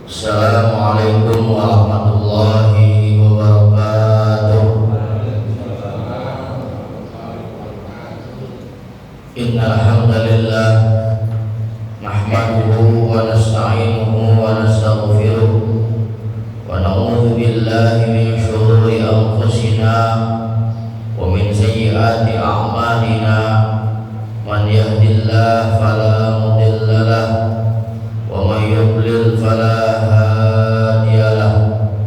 Assalamualaikum warahmatullahi wabarakatuh. Innal hamdalillah nahmaduhu wa nasta'inuhu wa nastaghfiruh wa na'udzu billahi min shururi anfusina wa min sayyiati a'malina. Man yahdihillahu fala mudilla lahu wa man yudlil fala hadiya lahu.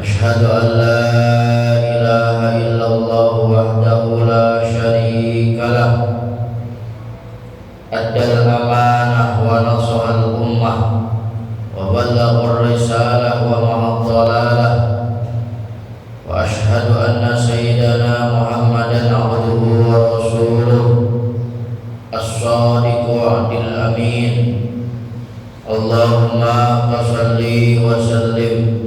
Asyhadu an la ilaha illallah wahdahu la syarika lahu, addal amanah wa nasahal ummah wa ballaghar risalah wa mahad dhalalah. Wa asyhadu anna sayyidana Muhammadan abduhu wa rasuluh as-sadiqu wa'dil amin. Allahumma salli wa sallim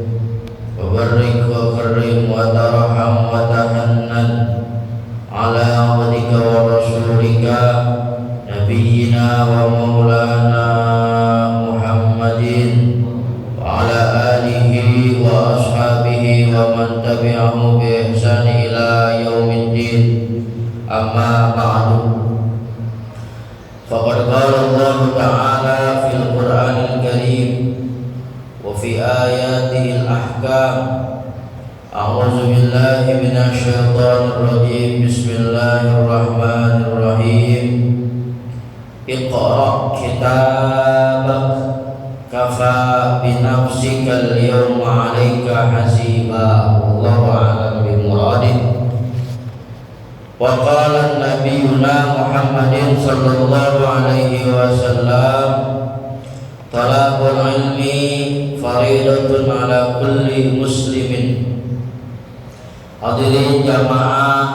wa barik wa karim wa tarham wa tahannan ala abdika wa rasulika nabiyyina wa maulana Muhammadin wa ala alihi wa ashabihi wa man tabi'ahu bi ihsan ila yaumiddin. Amma ba'du. Faqad qala Allah Ta'ala fil Qur'anil Karim wa fi ayatihi al-ahkam. A'udzu billahi minasy syaithanir rajim. Bismillahirrahmanirrahim. Iqra' kitabak kafa bi nafsika al-yawma 'alaika hasiba. Wallahu a'lam bi muradih. Wa qala nabiyuna Muhammadin sallallahu alaihi wasallam, talabul ilmi faridatun ala kulli muslimin. Hadirin jamaah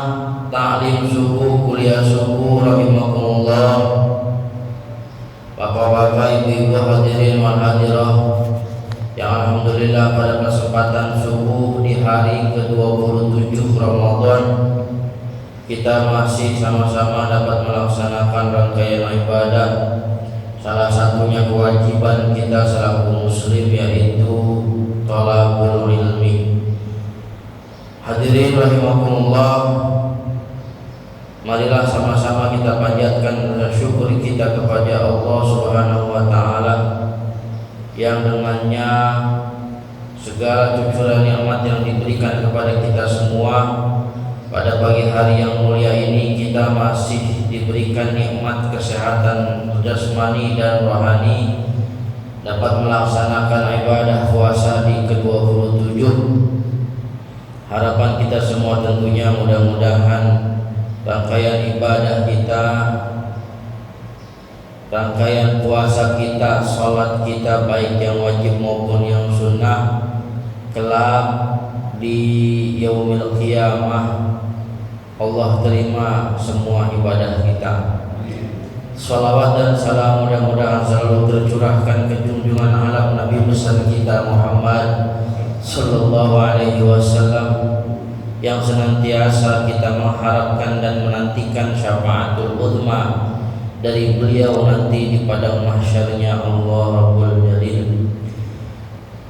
ta'lim subuh, kuliah subuh rahimakumullah. Bapak-bapak, ibu-ibu hadirin wal hadirah yang alhamdulillah pada kesempatan subuh di hari ke-27 Ramadan kita masih sama-sama dapat melaksanakan rangkaian ibadah. Salah satunya kewajiban kita selaku muslim, yaitu thalabul ilmi. Hadirin rahimakumullah, marilah sama-sama kita panjatkan syukur kita kepada Allah Subhanahu wa taala yang dengannya segala cucuran nikmat yang diberikan kepada kita semua. Pada pagi hari yang mulia ini kita masih diberikan nikmat kesehatan jasmani dan rohani, dapat melaksanakan ibadah puasa di ke-27. Harapan kita semua tentunya mudah-mudahan rangkaian ibadah kita, rangkaian puasa kita, salat kita baik yang wajib maupun yang sunnah, kelak di yaumil qiyamah Allah terima semua ibadah kita. Salawat dan salam mudah-mudahan selalu tercurahkan ke junjungan alam Nabi besar kita Muhammad sallallahu alaihi wasallam, yang senantiasa kita mengharapkan dan menantikan syafaatul uzma dari beliau nanti di padang mahsyarnya Allah Rabbul Jalil.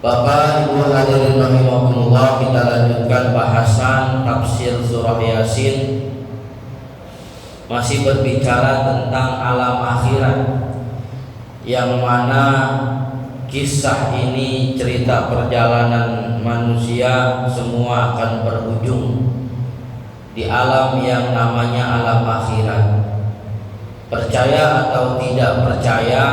Bapak Ibu hadirin rahimakumullah, kita lanjutkan bahasan tafsir surah Yasin, masih berbicara tentang alam akhirat, yang mana kisah ini cerita perjalanan manusia semua akan berujung di alam yang namanya alam akhirat. Percaya atau tidak percaya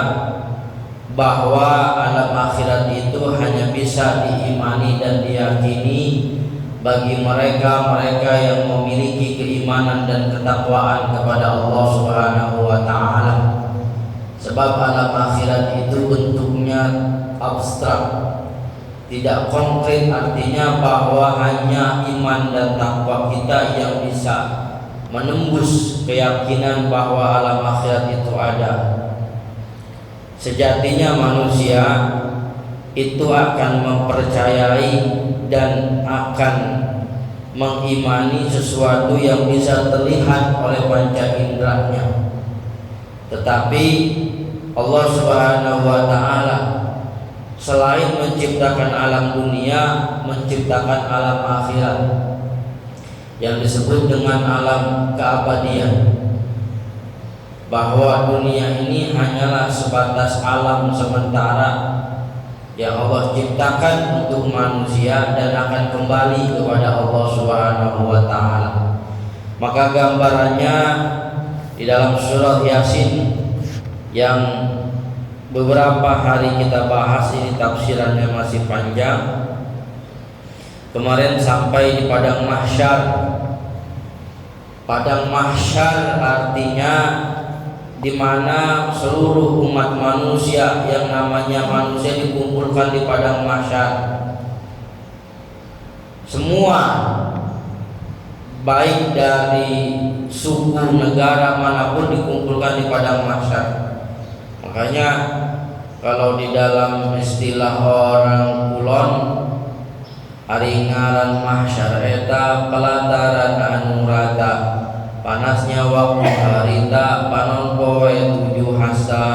bahwa alam akhirat itu hanya bisa diimani dan diyakini bagi mereka-mereka yang memiliki keimanan dan ketakwaan kepada Allah Subhanahu wa taala. Sebab alam akhirat itu bentuknya abstrak, tidak konkret, artinya bahwa hanya iman dan takwa kita yang bisa menembus keyakinan bahwa alam akhirat itu ada. Sejatinya manusia itu akan mempercayai dan akan mengimani sesuatu yang bisa terlihat oleh panca inderanya. Tetapi Allah Subhanahu wa taala selain menciptakan alam dunia, menciptakan alam akhirat yang disebut dengan alam keabadian. Bahwa dunia ini hanyalah sebatas alam sementara yang Allah ciptakan untuk manusia dan akan kembali kepada Allah Subhanahu wa taala. Maka gambarannya di dalam surat Yasin yang beberapa hari kita bahas, ini tafsirannya masih panjang. Kemarin sampai di padang mahsyar. Padang mahsyar artinya di mana seluruh umat manusia yang namanya manusia dikumpulkan di padang mahsyar. Semua baik dari suku negara manapun dikumpulkan di padang mahsyar. Makanya kalau di dalam istilah orang kulon, ari ngaran mahsyar eta pelataran anu rata, panasnya waktu harita panon poe 7 hasta,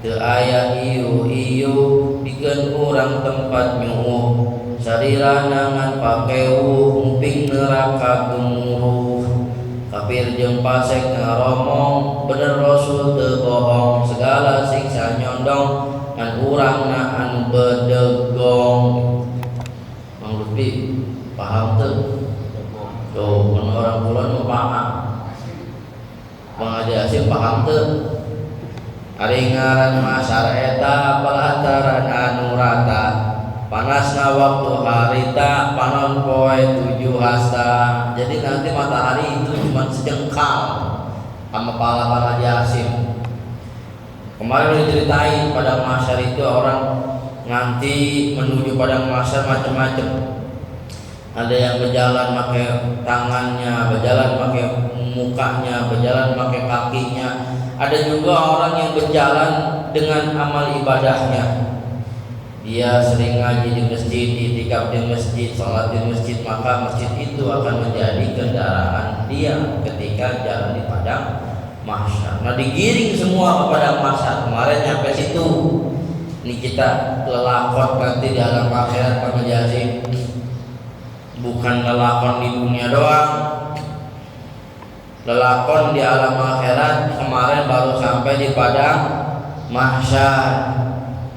teu aya ieu pikeun urang tempat nyuuh, sarirana ngan pakeuh emping neraka gemuruh, kafir jeung fasik ngaromong bener Rasul teu bohong, segala siksa nyondong ngan urangna anu bedegong. Mang Lutfi paham teu? Tuh, orang kulon mau paham. Bang Haji Hasim paham tuh. Ari ngaran mahsyar eta pelataran anu rata, panasna waktu harita panon poe 7 hasta. Jadi nanti matahari itu cuma sejengkal sama pala Bang Haji Hasim. Kemarin udah diceritain pada mahsyar itu orang nganti menuju padang mahsyar macam-macam. Ada yang berjalan pakai tangannya, berjalan pakai mukanya, berjalan pakai kakinya. Ada juga orang yang berjalan dengan amal ibadahnya. Dia sering ngaji di masjid, itikaf di masjid, sholat di masjid, maka masjid itu akan menjadi kendaraan dia ketika jalan di padang mahsyar. Nah, digiring semua ke padang mahsyar. Kemarin nyampe situ. Ini kita lelakot nanti di alam akhirat Pak Haji. Bukan lelakon di dunia doang, lelakon di alam akhirat. Kemarin baru sampai di padang mahsyar.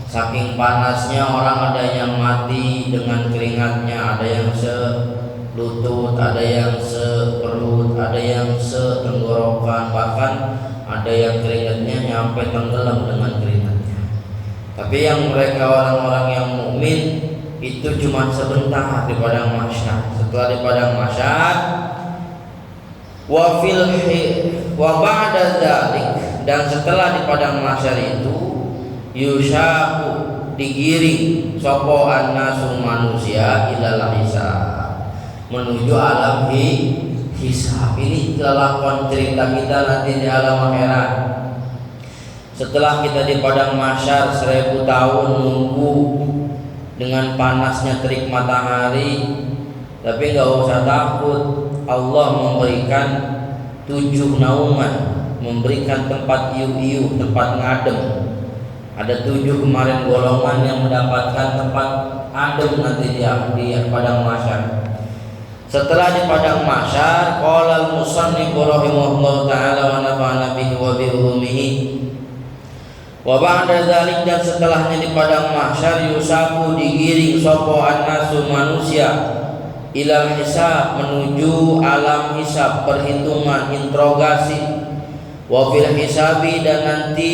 Saking panasnya orang, ada yang mati dengan keringatnya, ada yang selutut, ada yang seperut, ada yang setenggorokan, bahkan ada yang keringatnya nyampe tenggelam dengan keringatnya. Tapi yang mereka orang-orang yang mukmin itu cuma sebentar di padang mahsyar. Setelah di padang mahsyar, wa ba'da dzalik, dan setelah di padang mahsyar itu yushaku digiring sapa annasu manusia ilal hisab, menuju alam hisab. Ini kelakon cerita kita nanti di alam akhirat. Setelah kita di padang mahsyar 1000 tahun nunggu dengan panasnya terik matahari, tapi nggak usah takut. Allah memberikan 7 naungan, memberikan tempat iu-iu, tempat ngadem. Ada 7 kemarin golongan yang mendapatkan tempat adem nanti di padang mahsyar. Setelah di padang mahsyar, qala al-musannif rahimahullah taala wa nafa'ana bihi wa bi ulumihi. Wa ba'da dzalik, dan setelahnya di padang mahsyar yusaku digiring sapa annasu manusia ilal hisab, menuju alam hisab, perhitungan, interogasi. Wa fil hisabi, dan nanti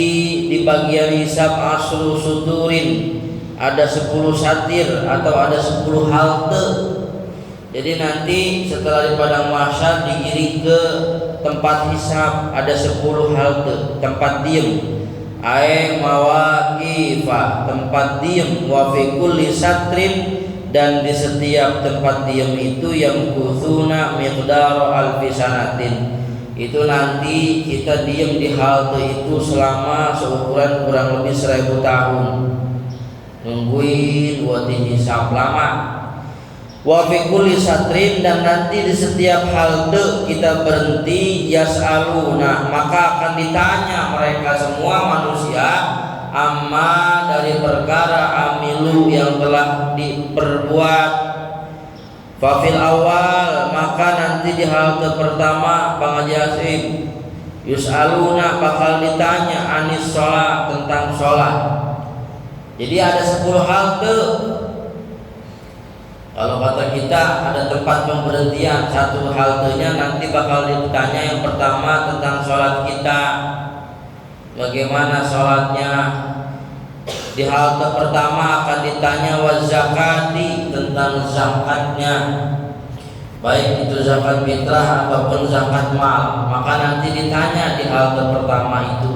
di bagian hisab asru suturin, ada 10 satir atau ada 10 halte. Jadi nanti setelah di padang mahsyar digiring ke tempat hisab, ada 10 halte, tempat diem. Mawaqifa, tempat diem. Wa fi kulli satrin, dan di setiap tempat diem itu yang kuthuna miqdaru alfi sanatin, itu nanti kita diem di halte itu selama seukuran kurang lebih 1000 tahun, nungguin buat dihisab lama. Wa fi kulli satrin, dan nanti di setiap halte kita berhenti, yas'aluna, maka akan ditanya mereka semua manusia amma dari perkara amilu yang telah diperbuat. Fafil awal maka nanti di halte pertama Bang Haji Hasim yus'aluna bakal ditanya anis sholat, tentang sholat. Jadi ada 10 halte. Kalau kata kita ada tempat pemberhentian, satu haltenya nanti bakal ditanya yang pertama tentang sholat kita, bagaimana sholatnya. Di halte pertama akan ditanya wazakati, tentang zakatnya, baik itu zakat fitrah ataupun zakat mal, maka nanti ditanya di halte pertama itu.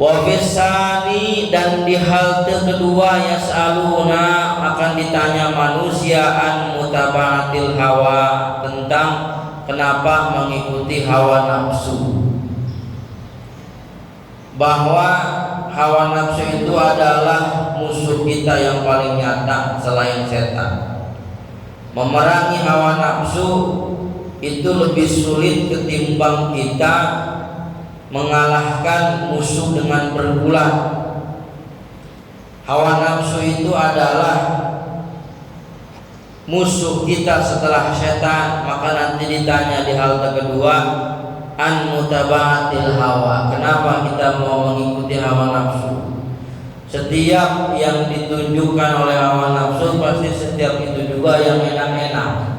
Wafisani, dan di halte kedua yas'aluna akan ditanya manusia an mutaba'atil hawa, tentang kenapa mengikuti hawa nafsu. Bahwa hawa nafsu itu adalah musuh kita yang paling nyata selain setan. Memerangi hawa nafsu itu lebih sulit ketimbang kita mengalahkan musuh dengan bergulat. Hawa nafsu itu adalah musuh kita setelah setan. Maka nanti ditanya di halte kedua an mutaba'atil hawa, kenapa kita mau mengikuti hawa nafsu. Setiap yang ditunjukkan oleh hawa nafsu pasti setiap itu juga yang enak-enak.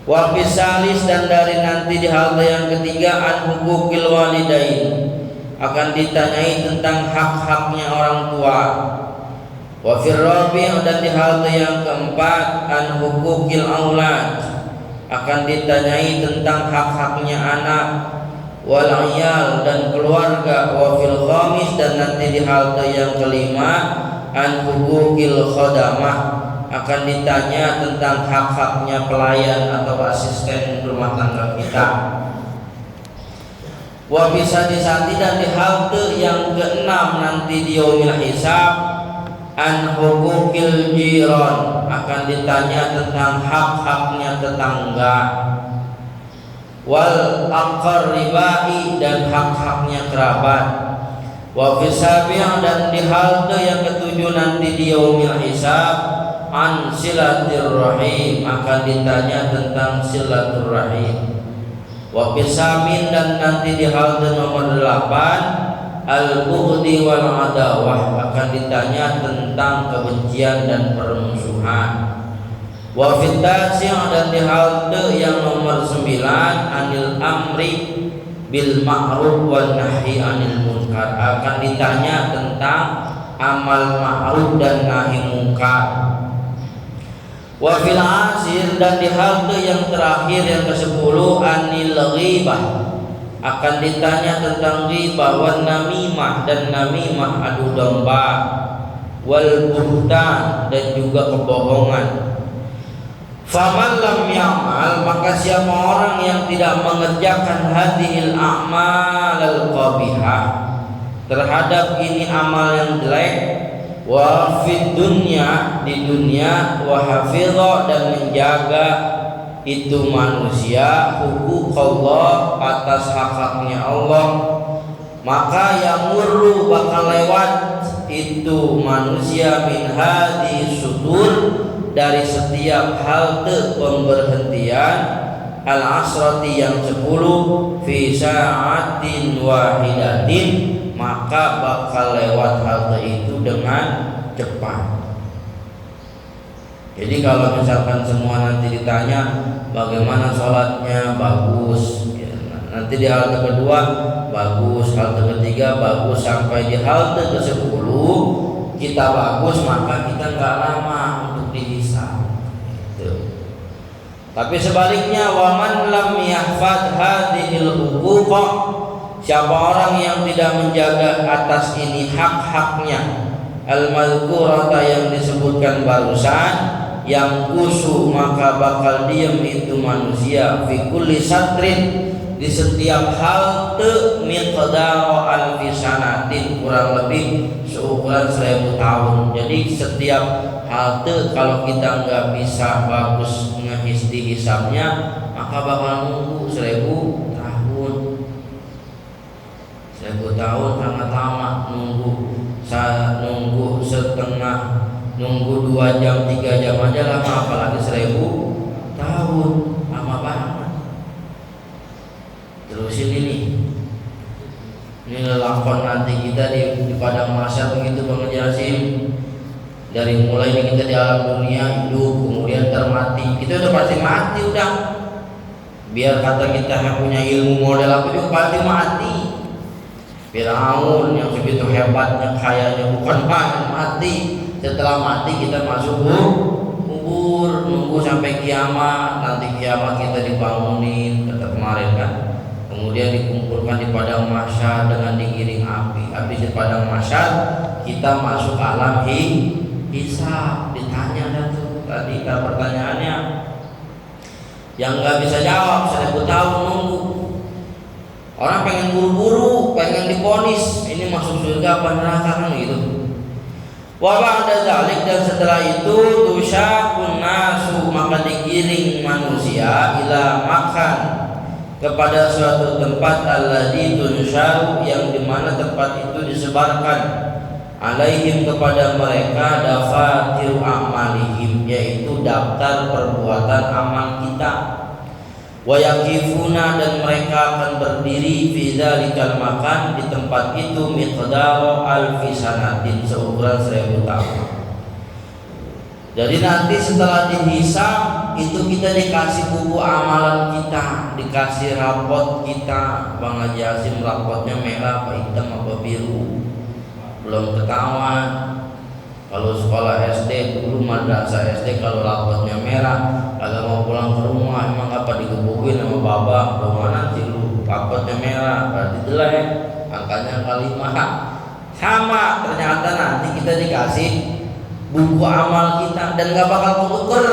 Wa fisalis, dan dari nanti di halte yang ketiga an hukukil walidain, akan ditanyai tentang hak-haknya orang tua. Wa fir rabi', dan di halte yang keempat an hukukil aulad, akan ditanyai tentang hak-haknya anak. Wal iyal, dan keluarga. Wa fil khamis, dan nanti di halte yang kelima an hukukil khadamah, akan ditanya tentang hak-haknya pelayan atau asisten rumah tangga kita. Wa bisa disati, dan di halte yang keenam nanti di yaumil hisab an hukukil jiran, akan ditanya tentang hak-haknya tetangga. Wal aqribai, dan hak-haknya kerabat. Wa fisabi', dan di halte yang ketujuh nanti di yaumil hisab an silaturrahim, akan ditanya tentang silaturrahim. Wa fisamin, dan nanti di halte nomor 8 al-bughdi wal adawah, akan ditanya tentang kebencian dan permusuhan. Wa fitasi', dan di halte yang nomor 9 anil amri bil ma'ruf wan nahi anil munkar, akan ditanya tentang amal ma'ruf dan nahi munkar. Wa fil asir, dan di halte yang terakhir yang ke-10 anil ghibah, akan ditanya tentang ghibah wan namimah, dan namimah adu domba. Wal buhtan, dan juga kebohongan. Faman lam ya'mal, maka siapa orang yang tidak mengerjakan hadhil a'mal al-qabihah, terhadap ini amal yang jelek, wa fid dunya, di dunia, wa hafidha, dan menjaga itu manusia hukuk Allah, atas hak-haknya Allah, maka yamurru, bakal lewat itu manusia min hadhi sudur, dari setiap halte pemberhentian al-asrati yang 10 fi sa'atin wahidatin, maka bakal lewat halte itu dengan cepat. Jadi kalau misalkan semua nanti ditanya bagaimana sholatnya, bagus ya. Nanti di halte kedua bagus, halte ketiga bagus, sampai di halte ke-10 kita bagus, maka kita nggak lama untuk dihisab gitu. Tapi sebaliknya waman lam yahfad hadhil huquq, siapa orang yang tidak menjaga atas ini hak-haknya al-mazkurata yang disebutkan barusan, yang kusu, maka bakal diam itu manusia fi kulli satrin, di setiap halte miqdar alfi sanatin, kurang lebih seukuran 1000 tahun. Jadi setiap halte kalau kita nggak bisa bagus dihisabnya, maka bakal nunggu 1000 tahun. 1000 tahun sangat lama. Nunggu setengah, nunggu 2 jam 3 jam aja lama, apalagi 1000 tahun, lama banget. Terusin ini lelakon nanti kita di padang mahsyar begitu Bang Jasim. Dari mulai kita di alam dunia hidup, kemudian termati, kita udah pasti mati udah. Biar kata kita yang punya ilmu model apa juga pasti mati. Firaun yang begitu hebatnya kayanya bukan main mati. Setelah mati kita masuk kubur, nunggu sampai kiamat. Nanti kiamat kita dibangunin kata kemarin kan. Kemudian dikumpulkan di padang mahsyar dengan digiring api. Habis di padang mahsyar kita masuk alam hisab. Ditanya dah tuh tadi pertanyaannya yang nggak bisa jawab 1000 tahun nunggu. Orang pengen buru-buru, pengen divonis ini masuk surga apa neraka kan gitu. Wa ba'da dzalik, dan setelah itu tusyaqun nasu, maka digiring manusia ila makan, kepada suatu tempat alladzi tunsyaru, yang dimana tempat itu disebarkan alaihim, kepada mereka dafatir amalihim, yaitu daftar perbuatan amal kita. Wa yaqifuna, dan mereka akan berdiri fi dzalikal makan, di tempat itu miqdaru alfi sanatin, seukuran 1000 tahun. Jadi nanti setelah dihisab itu kita dikasih buku amalan kita, dikasih rapot kita. Bang Haji Hasim rapotnya merah apa hitam apa biru, belum ketahuan. Kalau sekolah SD dulu, madrasah SD, kalau rapotnya merah kalau mau pulang ke rumah emang apa digebukin sama babak, bagaimana sih lu rapotnya merah berarti jelek, angkanya angka 5. Sama ternyata nanti kita dikasih buku amal kita dan gak bakal ketuker.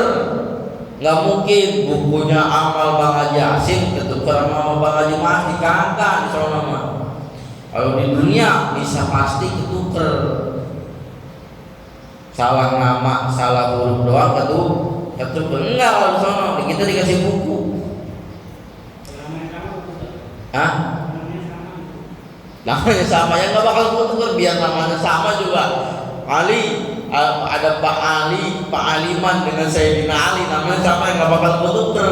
Gak mungkin bukunya amal Bang Haji Hasim ketuker sama Bang Haji Masdi, kagak di sana mah. Kalau di dunia bisa pasti ketuker. Salah nama, salah huruf doang ketuker. Enggak, kalau di sana kita dikasih buku. Hah? Namanya sama, ya gak bakal ketuker. Biar namanya sama juga. Ali ada Pak Ali, Pak Aliman dengan Sayyidina Ali, namanya sama, yang gak bakal ketuker.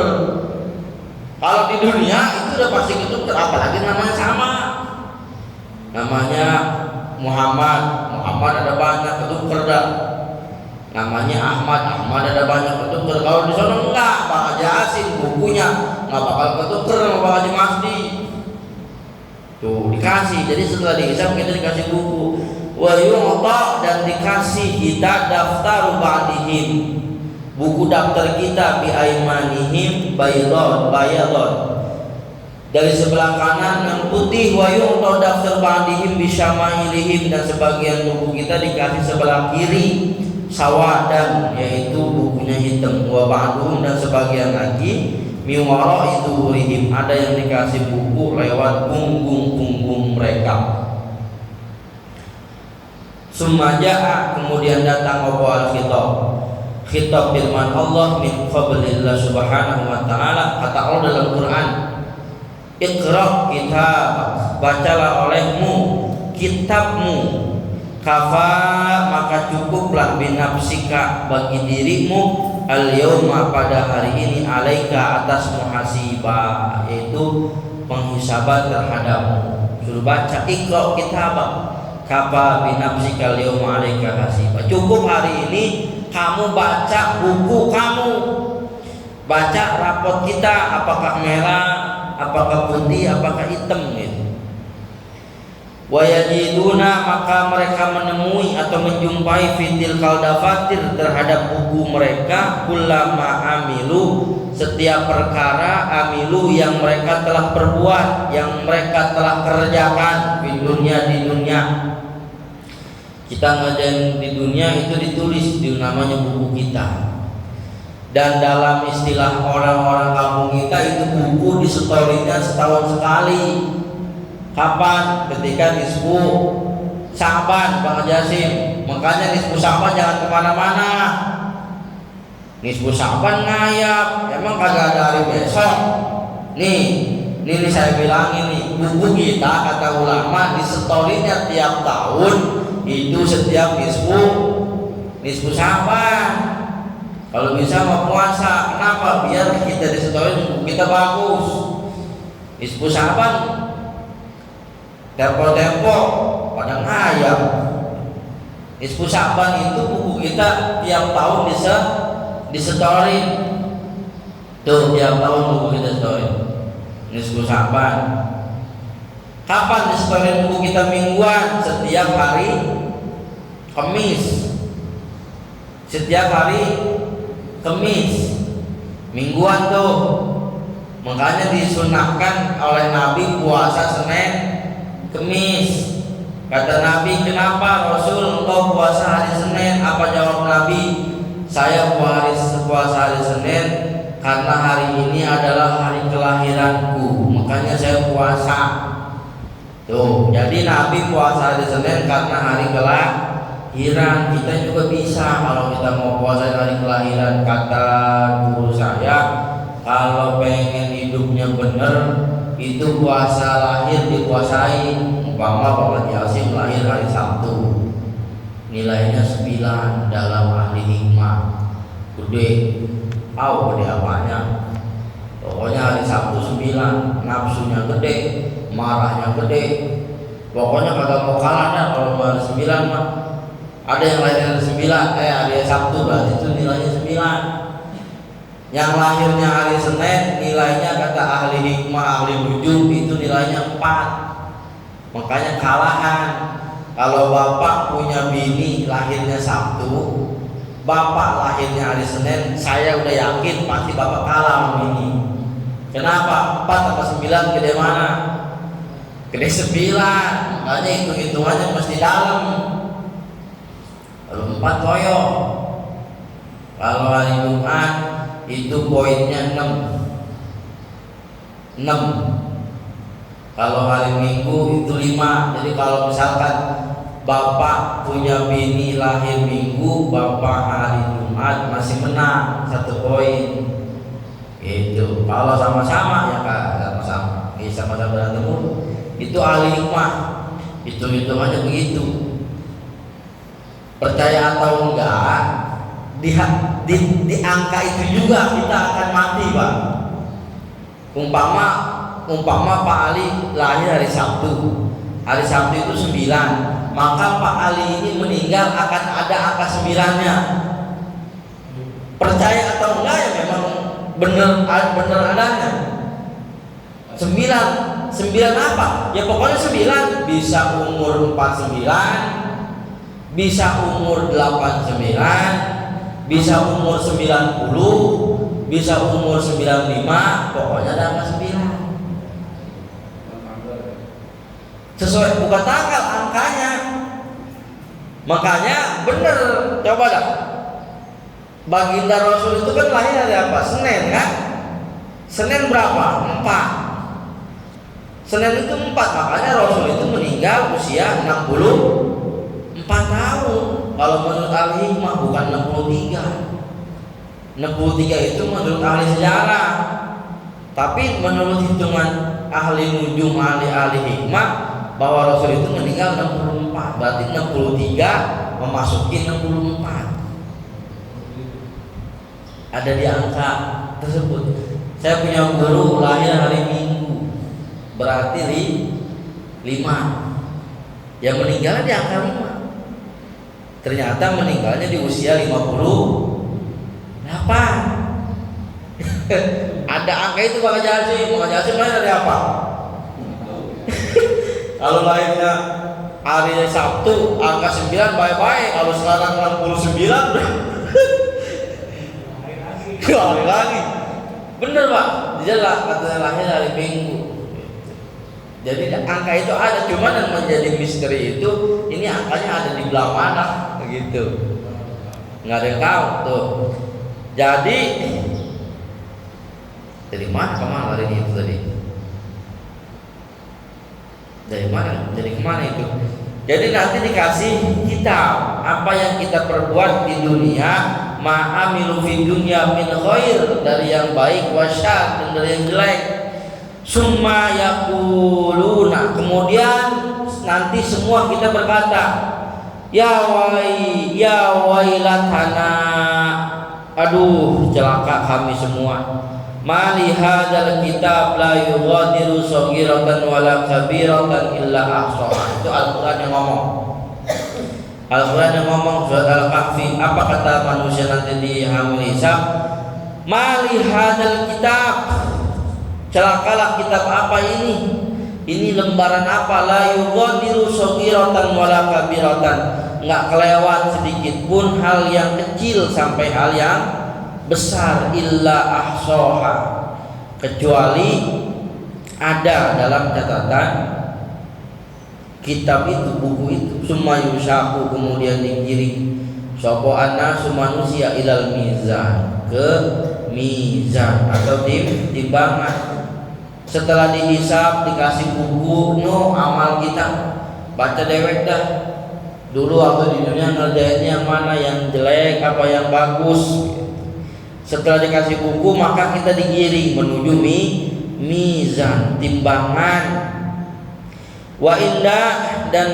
Kalau di dunia itu udah pasti ketuker, apalagi namanya sama. Namanya Muhammad ada banyak ketuker dah. Namanya Ahmad ada banyak ketuker. Kalau di sana enggak, Bang Haji Hasim bukunya nggak bakal ketuker sama Bang Haji Masdi. Tuh dikasih, jadi setelah dihisab kita dikasih buku. Wa yu'ta, dan dikasih kita daftar ba'dihim, buku daftar kita bi aimanihim bayadon, dari sebelah kanan yang putih. Wa yu'ta daftar ba'dihim bi syama'ilihim, dan sebagian buku kita dikasih sebelah kiri sawadan, yaitu bukunya hitam. Wa ba'duhum, dan sebagian lagi miwara itu hurihim, ada yang dikasih buku lewat punggung mereka. Sumaja'a, kemudian datang apa khitab firman Allah min qablillah subhanahu wa ta'ala. Kata Allah dalam Quran, Iqra kitab, bacalah olehmu kitabmu, kafa, maka cukuplah binafsika, bagi dirimu, al-yawma, pada hari ini, alaika, atas muhasibah, yaitu penghisaban terhadapmu. Suruh baca Iqra kitab, kafa binafsika al-yawma alaika hasibah. Cukup hari ini kamu baca buku kamu, baca rapot kita, apakah merah, apakah putih, apakah hitam gitu. Wa yajiduna, maka mereka menemui atau menjumpai fitil kaldafatir, terhadap buku mereka, kullama amilu, setiap perkara, amilu, yang mereka telah perbuat, yang mereka telah kerjakan di dunia. Kita ngajain di dunia itu ditulis di namanya buku kita. Dan dalam istilah orang-orang kampung kita itu buku disetorinya setahun sekali. Kapan? Ketika nisfu Sa'ban, Bang Haji Hasim. Makanya nisfu Sa'ban jangan kemana-mana. Nisfu Sa'ban ngayap, emang kagak ada hari besok. Nih Ini saya bilang ini buku kita kata ulama di storynya tiap tahun itu setiap nisfu Sya'ban. Kalau bisa mau puasa, kenapa? Biar kita di story buku kita bagus. Nisfu Sya'ban tempo pada ngayap. Nisfu Sya'ban itu buku kita tiap tahun di story. Tuh tiap tahun buku kita story. Nisfu Sya'ban. Kapan di story buku kita mingguan? Setiap hari Kamis. Setiap hari Kamis mingguan tuh. Makanya disunahkan oleh Nabi puasa Senin Kamis. Kata Nabi, kenapa Rasul engkau puasa hari Senin? Apa jawab Nabi? Saya puasa hari Senin karena hari ini adalah hari kelahiranku, makanya saya puasa. Tuh, jadi Nabi puasa hari Senin karena hari kelahiran. Kita juga bisa kalau kita mau puasa hari kelahiran. Kata guru saya, kalau pengen hidupnya bener itu puasa lahir dikuasai. Umpama Pak Haji Hasyim lahir hari Sabtu, nilainya 9 dalam ahli hikmah. Gede. Tahu gede apanya? Pokoknya hari Sabtu 9, nafsunya gede, marahnya gede. Pokoknya kagak mau kalahnya kalau hari 9 mah. Ada yang lahir hari 9, hari Sabtu berarti itu nilainya 9. Yang lahirnya hari Senin nilainya kata ahli hikmah, ahli nujum itu nilainya 4. Makanya kalahan. Kalau bapak punya bini lahirnya Sabtu, bapak lahirnya hari Senin, saya udah yakin pasti bapak kalah sama ini. Kenapa? 4 atau 9 gede mana? Gede 9. Makanya hitung-hitungannya mesti dalam. Kalau 4 toyo. Kalau hari Jumat itu poinnya 6. Kalau hari Minggu itu 5. Jadi kalau misalkan bapak punya bini lahir Minggu, bapak hari Jumat masih menang 1 poin. Itu kalau sama-sama ya Kak, sama-sama. Sama-sama berantem itu ahli hikmah. Hitung-hitungannya begitu. Percaya atau enggak, di angka itu juga kita akan mati, Pak. Umpama Pak Ali lahir hari Sabtu. Hari Sabtu itu 9. Maka Pak Ali ini meninggal akan ada angka 9-nya. Percaya atau enggak ya memang benar adanya. 9 apa? Ya pokoknya 9. Bisa umur 49, bisa umur 89, bisa umur 90, bisa umur 95, pokoknya ada angka 9. Sesuai bukan tanggal angkanya. Makanya bener, coba dah. Baginda Rasul itu kan lahir hari apa? Senin kan? Senin berapa? 4. Senin itu 4, makanya Rasul itu meninggal usia 64 tahun. Kalau menurut ahli hikmah bukan 63. 63 itu menurut ahli sejarah. Tapi menurut hitungan ahli nujum, ahli hikmah, bahwa Rasul itu meninggal 64. Berarti 63 memasuki 64. Ada di angka tersebut. Saya punya guru lahir hari Minggu, berarti 5. Yang meninggalnya di angka 5. Ternyata meninggalnya di usia 58. Ada angka itu Pak Haji Hasyim. Pak Haji Hasyim lahir dari apa? Kalau lahirnya hari Sabtu angka 9 baik-baik. Kalau sekarang 69 hari lagi. Bener Pak, jelas katanya lahir hari Minggu. Jadi angka itu ada, cuman yang menjadi misteri itu ini angkanya ada di belah mana begitu. Nggak ada yang tahu tuh. Jadi dari mana kemana hari itu tadi? Dari mana? Jadi kemana itu? Jadi nanti dikasih kitab apa yang kita perbuat di dunia, ma'amilu fi dunya min khair, dari yang baik, wasyar, dan dari yang jelek. Summa yaquluna, kemudian nanti semua kita berkata, ya wailatana, aduh celaka kami semua. Mali hadzal kitab la yughadiru shaghiratan wala kabiratan illa ahsaha. Itu Al-Qur'an yang ngomong. Al-Qur'an yang ngomong surat Al-Kahfi. Apa kata manusia nanti di hamil hisab? Mali hadzal kitab, celakalah kitab apa ini? Ini lembaran apa? La yughadiru shaghiratan wala kabiratan, enggak kelewat sedikit pun hal yang kecil sampai hal yang besar, illa ahsaha, kecuali ada dalam catatan kitab itu, buku itu. Summa yusaku, kemudian digiring sapa annasu manusia ilal mizan, ke mizan atau timbangan. Setelah dihisab, dikasih buku, no amal kita, baca dewek dah. Dulu waktu di dunia ngerjain yang mana, yang jelek apa yang bagus. Setelah dikasih buku, maka kita digiring menuju mizan, timbangan. Wa indah dan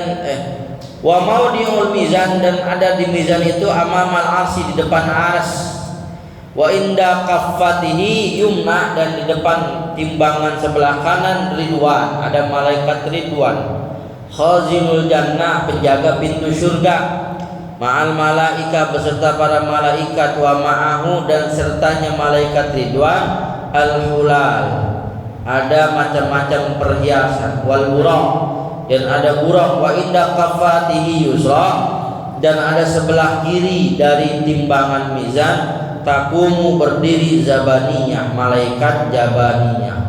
wa maudiul mizan, dan ada di mizan itu amamal arsy, di depan ars. Wa inda kaffatihi yumna, dan di depan timbangan sebelah kanan ridwan, ada malaikat ridwan. Khazinul jannah, penjaga pintu surga. Ma'al malaika, beserta para malaikat. Wa ma'ahu, dan sertanya malaikat ridwan. Al-hulal, ada macam-macam perhiasan. Wal buraq, dan ada buraq. Wa inda kaffatihi yusra, dan ada sebelah kiri dari timbangan mizan. Takumu, berdiri zabaniyah, malaikat jabaniyah.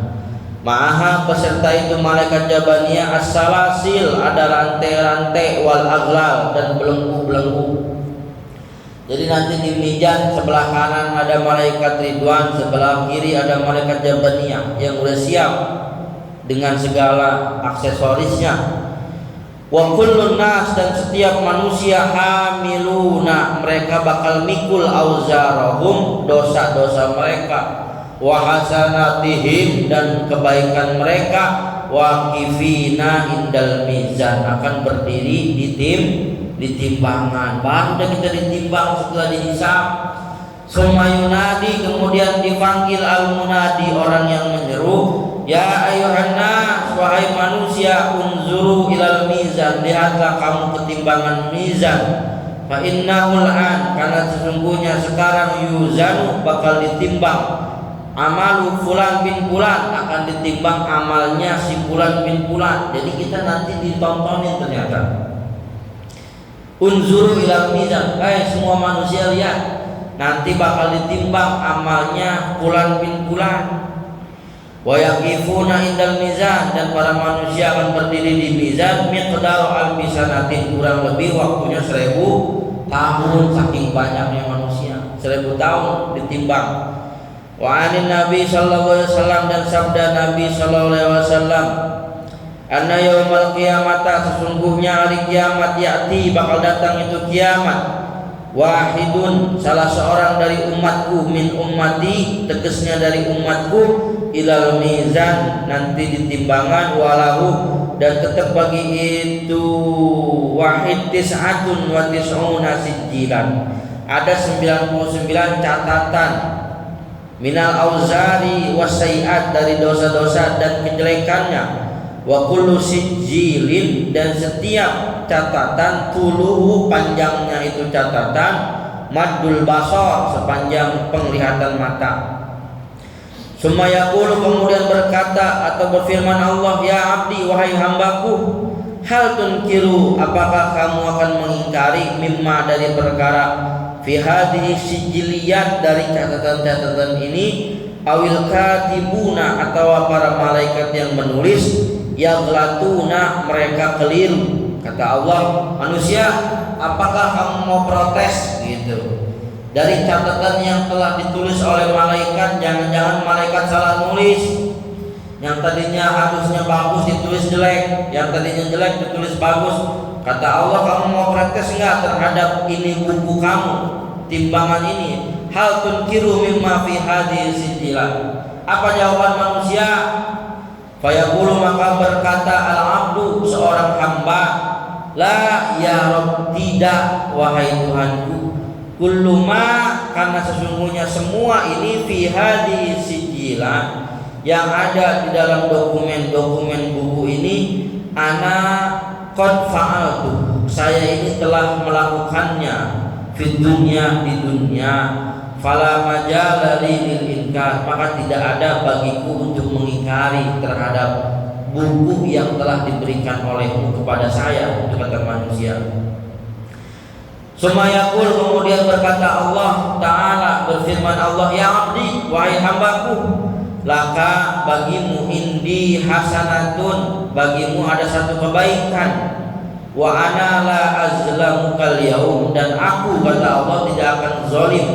Ma'aha, beserta itu malaikat jabaniyah as-salasil, ada rantai-rantai, wal aghlal, dan belenggu-belenggu. Jadi nanti di mizan sebelah kanan ada malaikat ridwan, sebelah kiri ada malaikat jabaniyah yang sudah siap dengan segala aksesorisnya. Wa kullun nas, dan setiap manusia hamiluna, mereka bakal mikul auzarahum, dosa-dosa mereka. Wa hasanatihim, dan kebaikan mereka. Waqifina indal mizan, akan berdiri di timbangan. Baru dah kita ditimbang setelah dihisab. Summa yunadi, kemudian dipanggil al-munadi, orang yang menyeru. Ya ayuhan nas, wahai manusia, unzuru ilal mizan, lihatlah kamu ke timbangan mizan. Fa innahul an, karena sesungguhnya sekarang yuzanu, bakal ditimbang. Amalu fulan bin fulan, akan ditimbang amalnya si fulan bin fulan. Jadi kita nanti ditontonin ternyata. Unzuru ilal mizan, semua manusia lihat, nanti bakal ditimbang amalnya fulan bin fulan. Wa yaqifuna indal mizan, dan para manusia akan berdiri di mizan. Miqdaru alfi sanatin, kurang lebih waktunya 1000 tahun, saking banyaknya manusia. 1000 tahun ditimbang. Wa anin Nabi sallallahu alaihi wasallam, dan sabda Nabi sallallahu alaihi wasallam, anna yaumal qiyamata, sesungguhnya hari kiamat, ya'ti, bakal datang itu kiamat. Wahidun, salah seorang dari umatku, min ummati, tegasnya dari umatku, ilal mizan, nanti ditimbangan. Walahu, dan tetap bagi itu wahid tis'atun wa tis'una sijjilan, ada 99 catatan. Minal auzari wasai'at, dari dosa-dosa dan kejelekannya. Wa kullu sijjilin, dan setiap catatan, tuluhu, panjangnya itu catatan, maddul basar, sepanjang penglihatan mata. Summa yaqulu, kemudian berkata atau berfirman Allah, ya abdi, wahai hambaku, hal tunkiru, apakah kamu akan mengingkari, mimma, dari perkara, fi hadhihi sijiliyat, dari catatan-catatan ini, awil katibuna, atau para malaikat yang menulis, yaglatuna, mereka keliru. Kata Allah, manusia, apakah kamu mau protes gitu dari catatan yang telah ditulis oleh malaikat? Jangan-jangan malaikat salah nulis. Yang tadinya harusnya bagus ditulis jelek, yang tadinya jelek ditulis bagus. Kata Allah, kamu mau protes enggak terhadap ini buku kamu, timbangan ini? Hal tunkiru mimma fi hadhihi sijilah. Apa jawaban manusia? Fayaqulu, maka berkata al-abdu, seorang hamba, la ya Rabb, tidak wahai Tuhanku, kullu ma, karena sesungguhnya semua ini fi hadhihi sijilah, yang ada di dalam dokumen-dokumen buku ini, ana qad fa'altu, saya ini telah melakukannya, di dunia, fala majala lil inkar, maka tidak ada bagiku untuk mengingkari terhadap buku yang telah diberikan olehmu kepada saya, untuk kata manusia. Sumayakul, kemudian berkata Allah Ta'ala, berfirman Allah, ya abdi, wahai hambaku, laka, bagimu, indi hasanatun, bagimu ada satu kebaikan, wa ana la azlamukal yaum, dan aku, kata Allah, tidak akan zalim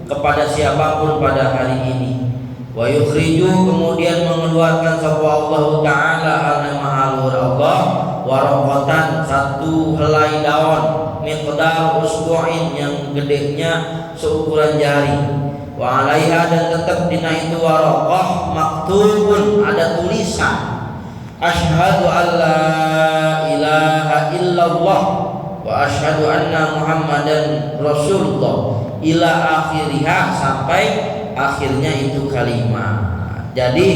kepada siapapun pada hari ini. Wa yukhriju, kemudian mengeluarkan sapa Allah Ta'ala al-mahalur Allah, waraqatan, satu helai daun, miqdar usbu'in, yang gedenya seukuran jari, wa alaiha, dan tetap dina itu waraqah, maktubun, ada tulisan, asyhadu an la ilaha illallah wa asyhadu anna muhammadan rasulullah, ila akhiriha, sampai akhirnya itu kalimat. Jadi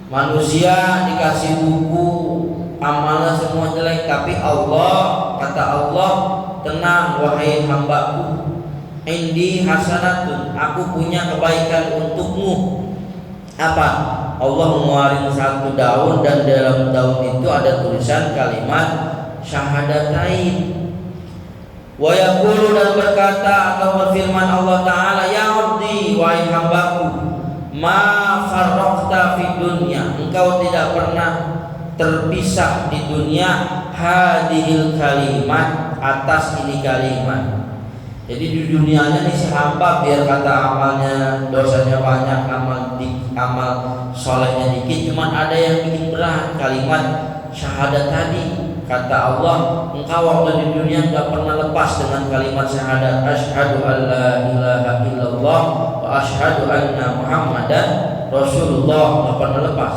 manusia dikasih buku amalnya semua jelek, tapi Allah, kata Allah, tenang wahai hambaku, indi hasanatun, aku punya kebaikan untukmu. Apa? Allah mengeluarkan satu daun, dan dalam daun itu ada tulisan kalimat syahadatain. Wa yaqulu, dan berkata atau berfirman Allah Ta'ala, ya abdi, wahai hambaku, ma farraqta fi dunya, engkau tidak pernah terpisah di dunia, hadhil kalimat, atas ini kalimat. Jadi di dunianya nih si hamba, biar kata amalnya, dosanya banyak, amal solehnya dikit, cuman ada yang bikin berat, kalimat syahadat tadi. Kata Allah, engkau waktu di dunia enggak pernah lepas dengan kalimat syahadat, asyhadu an la ilaha illallah wa asyhadu anna muhammadan rasulullah, enggak pernah lepas.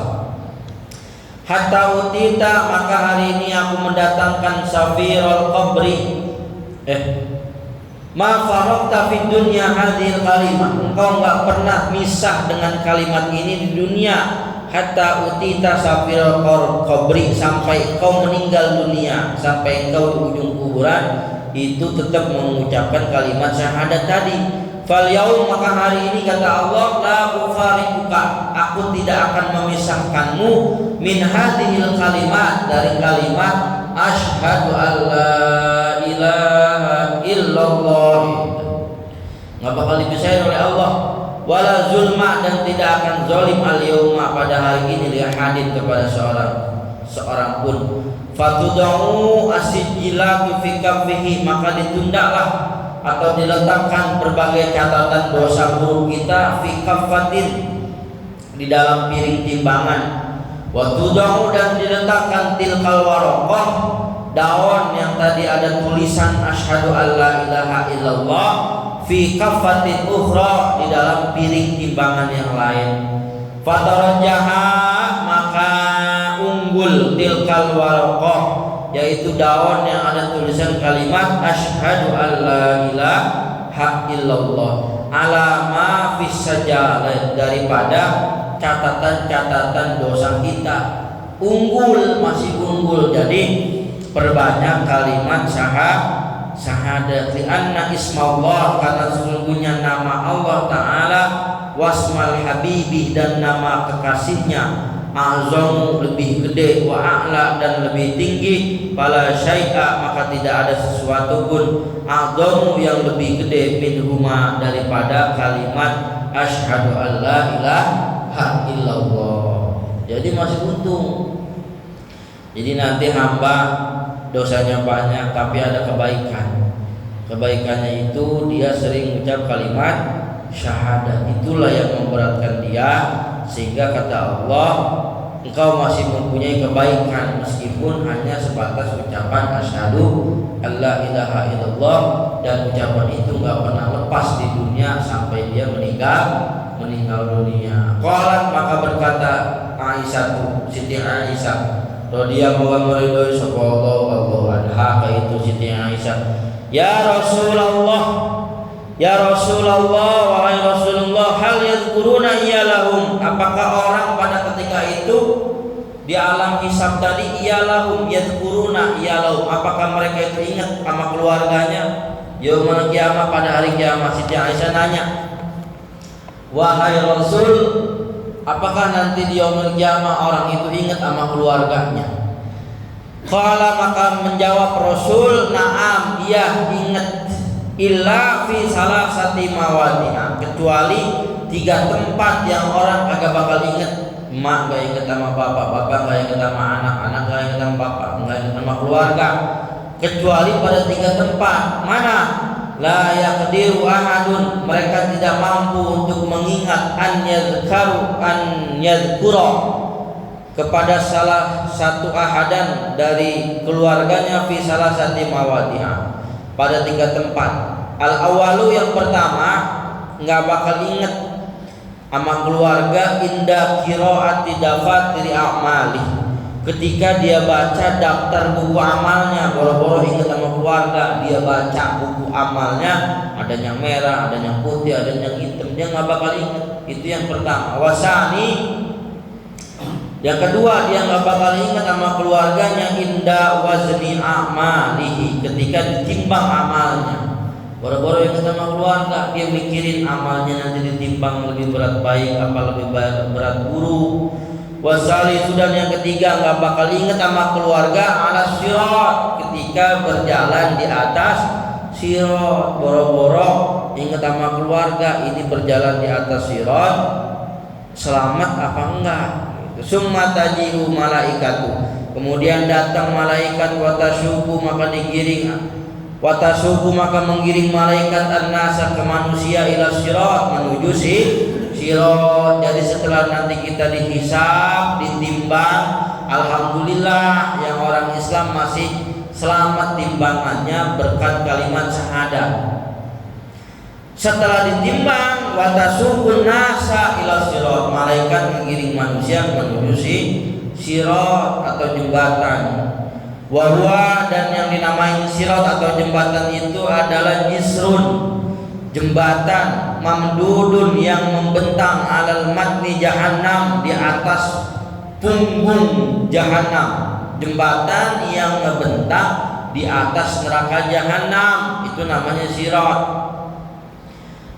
Hatta utita, maka hari ini aku mendatangkan safirul qabri, ma faraqta fid dunya hadhil kalimat, engkau enggak pernah misah dengan kalimat ini di dunia. Hatta utita safirul qabri, sampai engkau meninggal dunia, sampai engkau di ujung kuburan itu tetap mengucapkan kalimat syahadat tadi. Fal yaum, maka hari ini, kata Allah, la ufariquka, aku tidak akan memisahkanmu, min hadhil kalimat, dari kalimat asyhadu an la ilaha illallah, nggak bakal dipisahin oleh Allah. Wala zulma, dan tidak akan zalim al-yauma, pada hari ini, li hadin, kepada seorang pun. Fatudau asijilatu fi kaffihi, maka ditundaklah atau diletakkan berbagai catatan dosa buruk kita, fi kaffatin, di dalam piring timbangan. Wa tudau, dan diletakkan tilkal waraqah, daun yang tadi ada tulisan asyhadu an la ilaha illallah, fi kaffatin ukhra, di dalam piring timbangan yang lain. Fatarajaha, maka unggul tilkal waraqah, yaitu daun yang ada tulisan kalimat asyhadu an la ilaha illallah, ala ma fis sajalah, daripada catatan-catatan dosa kita. Unggul, masih unggul. Jadi perbanyak kalimat syahadat, lianna ismallah, karena sesungguhnya nama Allah Ta'ala, wasmal habibih, dan nama kekasihnya, azam, lebih gede, wa a'la, dan lebih tinggi, fala syai'a, maka tidak ada sesuatu pun, azamu, yang lebih gede, minhuma, daripada kalimat asyhadu an la ilaha illallah. Jadi masih untung. Jadi nanti hamba dosanya banyak tapi ada kebaikan. Kebaikannya itu dia sering ucap kalimat syahadat. Itulah yang memberatkan dia, sehingga kata Allah, engkau masih mempunyai kebaikan meskipun hanya sebatas ucapan asyhadu alla ilaha illallah, dan ucapan itu enggak pernah lepas di dunia sampai dia meninggal dunia. Qalat, maka berkata Aisyah, Siti Aisyah radhiyallahu anha sallallahu anha itu Siti Aisyah, ya Rasulullah wahai Rasulullah, hal yadhkuruna iyalahum, apakah orang pada ketika itu di alam hisab tadi iyalahum yadhkuruna iyalahum, apakah mereka itu ingat sama keluarganya yaumul kiamah, pada hari kiamat? Siti Aisyah nanya, wahai Rasul, apakah nanti di yaumul kiamah orang itu ingat sama keluarganya? Qala, maka menjawab Rasul, na'am, iya ingat, illa fi salasati mawadi'a, kecuali 3 tempat yang orang kagak bakal ingat. Emak gak ingat sama bapak, bapak gak ingat sama anak, anak gak ingat sama bapak, gak ingat sama keluarga, kecuali pada 3 tempat. Mana? La yaqdiru ahadun, mereka tidak mampu untuk mengingat an yadhkura kepada salah satu ahadan dari keluarganya fi salasati mawadi'a, pada 3 tempat. Al awalu, yang pertama, nggak bakal inget sama keluarga inda qiraati dafatiri a'mali, ketika dia baca daftar buku amalnya, boro-boro inget sama keluarga, dia baca buku amalnya, ada yang merah, ada yang putih, ada yang hitam, dia nggak bakal inget. Itu yang pertama. Wasani, yang kedua, dia nggak bakal ingat sama keluarganya inda wazni a'malihi, ketika ditimbang amalnya. Boro-boro ingat sama keluarga, dia mikirin amalnya nanti ditimbang lebih berat baik apa lebih berat buruk. Wasali, sudah yang ketiga, nggak bakal ingat sama keluarga ala sirat, ketika berjalan di atas sirat. Boro-boro ingat sama keluarga, ini berjalan di atas sirat selamat apa enggak. Summa taji'u malaikatu, kemudian datang malaikat, watasubu, maka digiring, watasubu, maka menggiring malaikat an-nasa, ke manusia, ila sirat, menuju sirat. Jadi setelah nanti kita dihisab, ditimbang, alhamdulillah yang orang Islam masih selamat timbangannya berkat kalimat syahadat. Setelah ditimbang, watasubun nasa ila sirat, malaikat mengiring manusia menuju sirat atau jembatan. Wahwa, dan yang dinamai sirat atau jembatan itu adalah jisrun, jembatan, mamdudun, yang membentang, alal matni jahannam, di atas punggung jahannam, jembatan yang membentang di atas neraka jahannam, itu namanya sirat.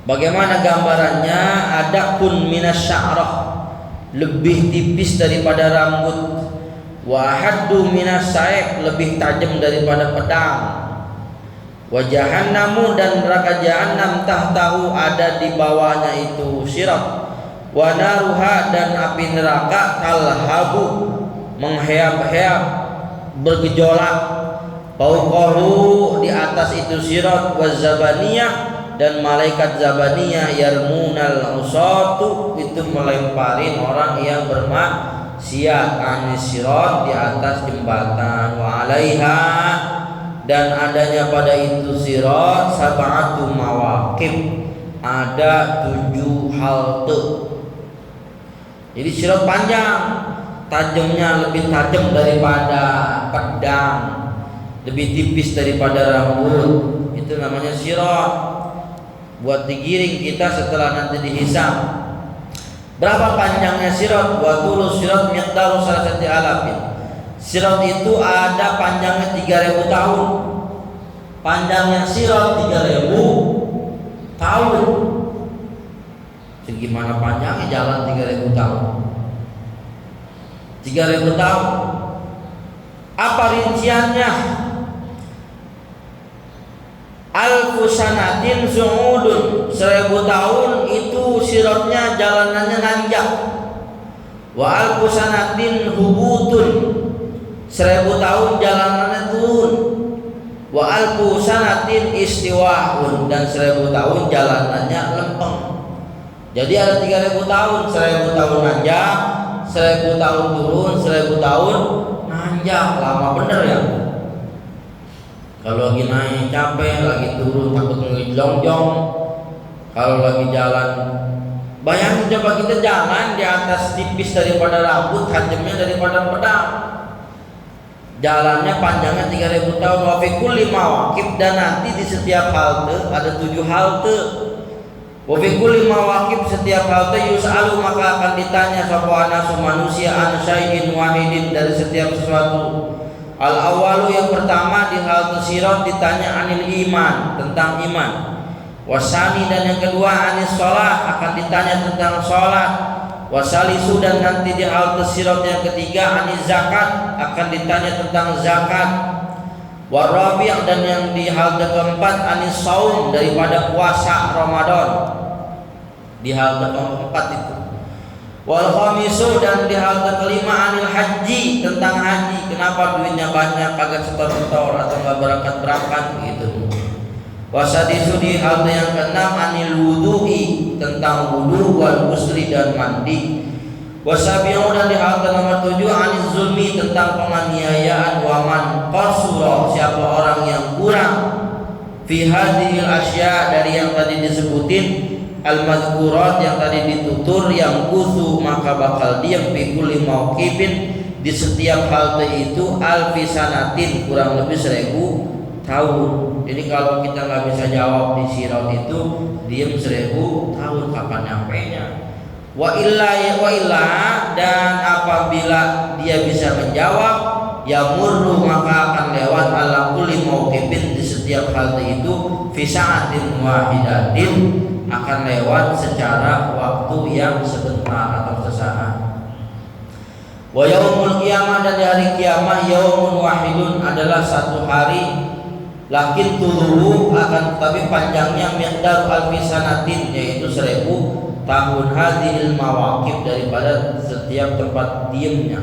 Bagaimana gambarannya? Ada kun minas sya'rah, lebih tipis daripada rambut. Wa haddu minas saik, lebih tajam daripada pedang. Wa jahannamu, dan neraka jahannam, tahtahu, ada di bawahnya itu sirat. Wa naruha, dan api neraka, talhabu, menghayap-hayap, bergejolak. Fauqahu, di atas itu sirat. Wa zabaniyah, dan malaikat zabaniyah, yarmunal usatu, itu melemparin orang yang bermaksiat, anis sirat, di atas jembatan. Wa alaiha, dan adanya pada itu sirat, sab'atu mawaqif, ada 7 halte. Jadi sirat panjang, tajamnya lebih tajam daripada pedang, lebih tipis daripada rambut, itu namanya sirat. Buat digiring kita setelah nanti dihisab. Berapa panjangnya sirat? Wa tulu sirat miqdaru salasati alafin. Sirat itu ada panjangnya 3000 tahun. Panjangnya sirat 3000 tahun. Segimana panjangnya jalan 3000 tahun? 3000 tahun. Apa rinciannya? Alfu sanatin su'udun, 1000 tahun itu siratnya jalanannya nanjak. Wa alfu sanatin hubutun, 1000 tahun jalanannya turun. Wa alfu sanatin istiwa'un, dan 1000 tahun jalanannya lempeng. Jadi ada 3000 tahun, 1000 tahun nanjak, 1000 tahun turun, 1000 tahun nanjak. Lama bener ya. Kalau lagi naik capek, lagi turun takut ngelonjong. Kalau lagi jalan Bayangin coba kita jalan di atas tipis daripada rambut, tajamnya daripada pedang. Jalannya panjangnya 3000 tahun. Wa fi kulli mawaqib, dan nanti di setiap halte ada 7 halte. Wa fi kulli mawaqib, setiap halte yus'alu, maka akan ditanya sapa anasu manusia an syai'in wahidin, dari setiap sesuatu. Al awalu, yang pertama di halte Sirat ditanya anil iman, tentang iman. Wasani, dan yang kedua anis sholat, akan ditanya tentang sholat. Wasalisu, dan nanti di halte Sirat yang ketiga anis zakat, akan ditanya tentang zakat. Warabi', dan yang di halte keempat anis saum, daripada puasa Ramadan, di halte keempat itu. Wal khamisu, dan di halte kelima anil haji, tentang haji. Kenapa duitnya banyak kagak setor-setor atau enggak berangkat-berangkat gitu. Wasadisu, di halte yang keenam anil wudu'i, tentang wudu, wal ghusli, dan mandi. Wasabi'u, dan di halte nomor 7 anil zulmi, tentang penganiayaan. Waman qasura, siapa orang yang kurang fi hadhil asya, dari yang tadi disebutin al-mazkurat, yang tadi ditutur, yang kusu, maka bakal diam fi kulli mauqifin, di setiap halte itu alfi sanatin, kurang lebih 1000 tahun. Jadi kalau kita nggak bisa jawab di Sirat itu, diam 1000 tahun, kapan nyampainya? Wa illa, dan apabila dia bisa menjawab, ya murru, maka akan lewat ala kulli mauqifin, di setiap halte itu fi sa'atin wahidatin, akan lewat secara waktu yang sebentar atau sesaat. Wa yaumul qiyamah, dan di hari kiamat yaumun wahidun, adalah satu hari. Lakin tuluhu, akan tetapi panjangnya miqdar alfi sanatin, yaitu 1000 tahun. Hadhil mawaqib, daripada setiap tempat diamnya.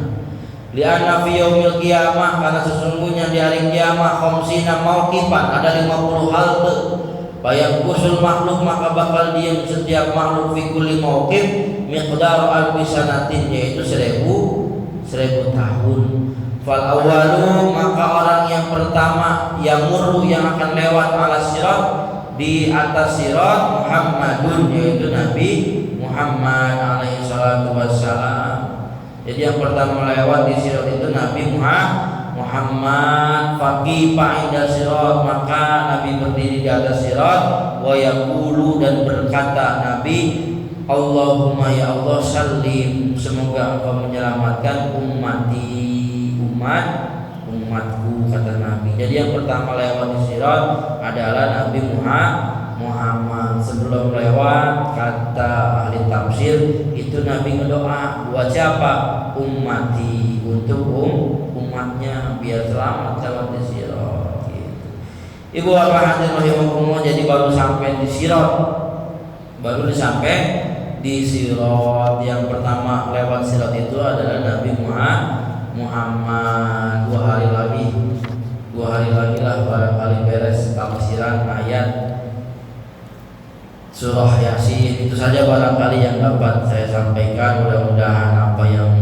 Li'anna fi yaumil qiyamah, karena sesungguhnya di hari kiamat khamsina mauqifan, ada 50 halte. Bayang kusul makhluk, maka bakal diam setiap makhluk fi kulli mauqif miqdar alfi sanatin, yaitu 1000 tahun. Fal awalu, maka orang yang pertama yang murru, yang akan lewat ala sirat, di atas sirat, Muhammadun, yaitu Nabi Muhammad alaihi salatu wassalam. Jadi yang pertama lewat di sirat itu Nabi Muhammad. Faqifa inda sirat, maka Nabi berdiri di atas sirat. Wa yaqulu, dan berkata Nabi, Allahumma, ya Allah, sallim, semoga engkau menyelamatkan ummati, umatku, kata Nabi. Jadi yang pertama lewat di sirat adalah Nabi Muhammad. Sebelum lewat, kata ahli tafsir, itu Nabi ngedoa buat siapa? Ummati, untuk umatnya, biar selamat lewat di sirat gitu. Ibu bapak hadirin rahimakumullah, jadi baru sampai di sirat, baru sampai di sirat. Yang pertama lewat sirat itu adalah Nabi Muhammad. 2 hari lagi lah barangkali beres tafsiran ayat surah Yasin. Itu saja barangkali yang dapat saya sampaikan. Mudah-mudahan apa yang